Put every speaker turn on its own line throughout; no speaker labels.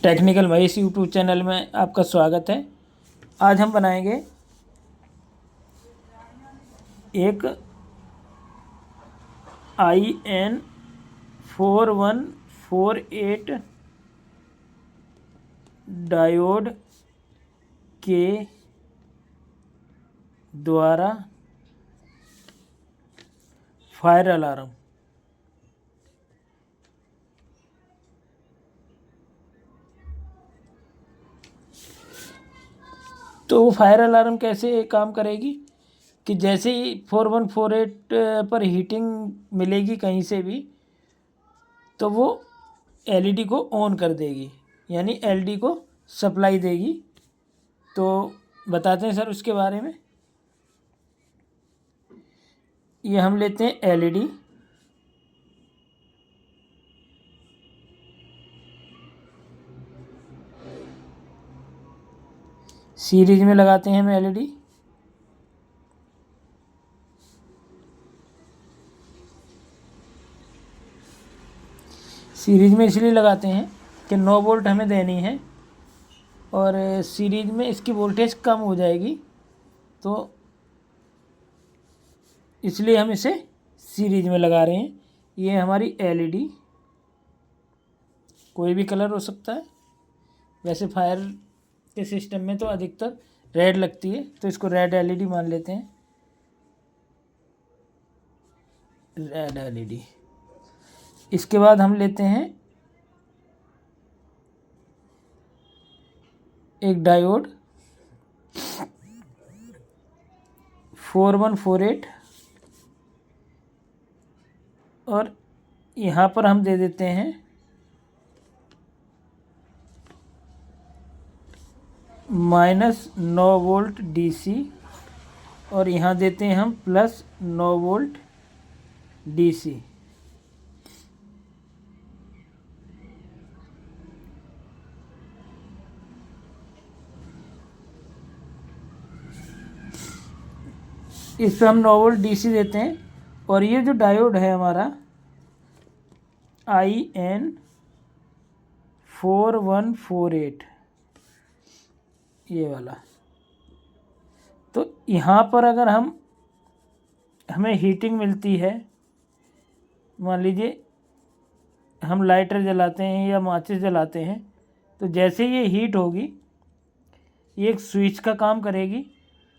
Technical Mahesh YouTube channel में आपका स्वागत है। आज हम बनाएंगे एक IN4148 डायोड के द्वारा फायर अलार्म। तो वो फायर अलार्म कैसे काम करेगी कि जैसे ही 4148 पर हीटिंग मिलेगी कहीं से भी, तो वो एलईडी को ऑन कर देगी, यानी एलईडी को सप्लाई देगी। तो बताते हैं सर उसके बारे में। ये हम लेते हैं एलईडी, सीरीज में लगाते हैं हम एलईडी। सीरीज में इसलिए लगाते हैं कि 9 वोल्ट हमें देनी है और सीरीज में इसकी वोल्टेज कम हो जाएगी, तो इसलिए हम इसे सीरीज में लगा रहे हैं। ये हमारी एलईडी, कोई भी कलर हो सकता है। वैसे फायर के सिस्टम में तो अधिकतर रेड लगती है, तो इसको रेड एलईडी मान लेते हैं। Red LED. इसके बाद हम लेते हैं एक डायोड 4148 और यहाँ पर हम दे देते हैं -9 वोल्ट डीसी और यहाँ देते हैं हम +9 वोल्ट डीसी। इस पर हम 9 वोल्ट डीसी देते हैं और ये जो डायोड है हमारा IN4148, ये वाला, तो यहाँ पर अगर हमें हीटिंग मिलती है, मान लीजिए हम लाइटर जलाते हैं या माचिस जलाते हैं, तो जैसे ये हीट होगी ये एक स्विच का काम करेगी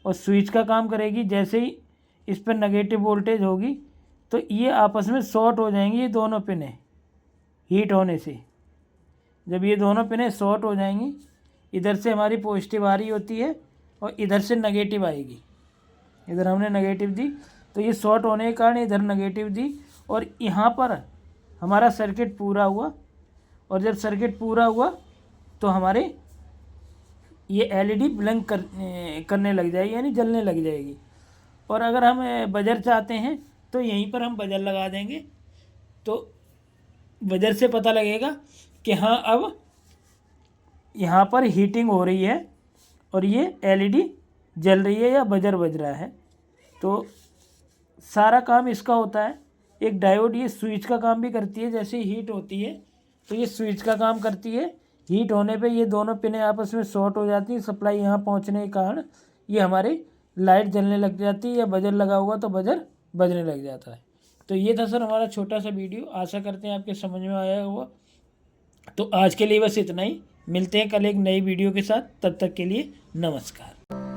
और स्विच का काम करेगी। जैसे ही इस पर नेगेटिव वोल्टेज होगी तो ये आपस में शॉर्ट हो जाएंगी, ये दोनों पिनें हीट होने से। जब ये दोनों पिनें शॉर्ट हो जाएंगी, इधर से हमारी पॉजिटिव आ रही होती है और इधर से नेगेटिव आएगी। इधर हमने नेगेटिव दी तो ये शॉर्ट होने के कारण इधर नेगेटिव दी और यहाँ पर हमारा सर्किट पूरा हुआ। और जब सर्किट पूरा हुआ तो हमारे ये एलईडी ब्लिंक करने लग जाएगी, यानी जलने लग जाएगी। और अगर हम बजर चाहते हैं तो यहीं पर हम बजर लगा देंगे, तो बजर से पता लगेगा कि हाँ अब यहाँ पर हीटिंग हो रही है और ये एलईडी जल रही है या बजर बज रहा है। तो सारा काम इसका होता है। एक डायोड ये स्विच का काम भी करती है, जैसे हीट होती है तो ये स्विच का काम करती है। हीट होने पे ये दोनों पिनें आपस में शॉर्ट हो जाती हैं, सप्लाई यहाँ पहुँचने के कारण ये हमारी लाइट जलने लग जाती है, या बजर लगा हुआ तो बजर बजने लग जाता है। तो ये था सर हमारा छोटा सा वीडियो, आशा करते हैं आपके समझ में आया होगा। तो आज के लिए बस इतना ही, मिलते हैं कल एक नई वीडियो के साथ, तब तक के लिए नमस्कार।